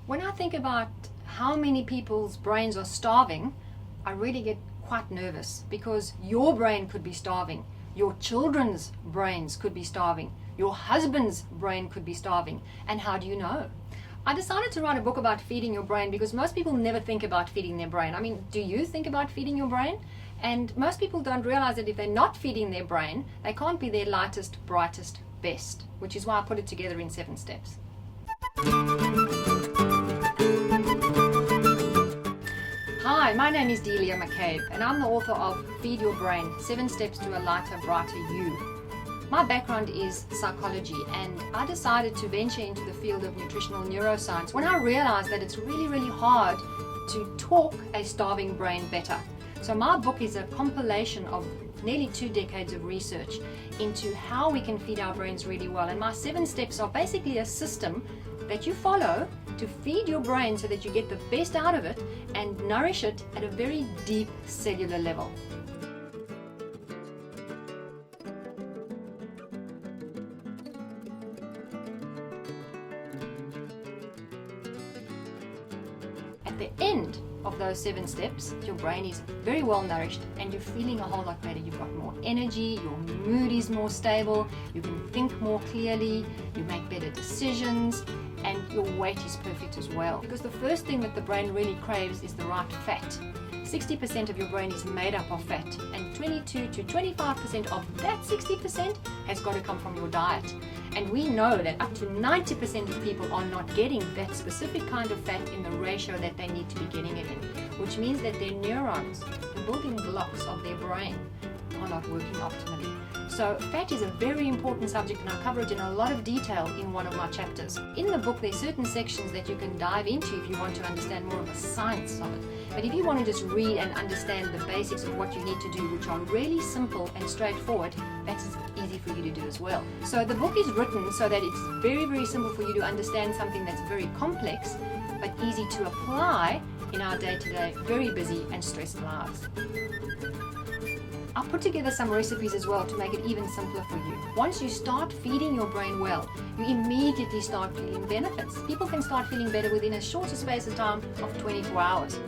When I think about how many people's brains are starving, I really get quite nervous, because your brain could be starving, your children's brains could be starving, your husband's brain could be starving. And how do you know? I decided to write a book about feeding your brain because most people never think about feeding their brain. I mean, do you think about feeding your brain? And most people don't realize that if they're not feeding their brain, they can't be their lightest, brightest, best, which is why I put it together in 7 steps. Hi, my name is Delia McCabe, and I'm the author of Feed Your Brain, 7 Steps to a Lighter, Brighter You. My background is psychology, and I decided to venture into the field of nutritional neuroscience when I realized that it's really hard to talk a starving brain better. So my book is a compilation of nearly 2 decades of research into how we can feed our brains really well. And my 7 steps are basically a system that you follow to feed your brain so that you get the best out of it and nourish it at a very deep cellular level. At the end of those 7 steps, your brain is very well nourished and you're feeling a whole lot better. You've got more energy, your mood is more stable, you can think more clearly, you make better decisions, and your weight is perfect as well. Because the first thing that the brain really craves is the right fat. 60% of your brain is made up of fat, and 22 to 25% of that 60% has got to come from your diet. And we know that up to 90% of people are not getting that specific kind of fat in the ratio that they need to be getting it in, which means that their neurons, the building blocks of their brain, are not working optimally. So fat is a very important subject, and I cover it in a lot of detail in one of my chapters. In the book, there are certain sections that you can dive into if you want to understand more of the science of it. But if you want to just read and understand the basics of what you need to do, which are really simple and straightforward, that's easy for you to do as well. So the book is written so that it's very simple for you to understand something that's very complex, but easy to apply in our day-to-day, very busy and stressed lives. I'll put together some recipes as well to make it even simpler for you. Once you start feeding your brain well, you immediately start feeling benefits. People can start feeling better within a shorter space of time of 24 hours.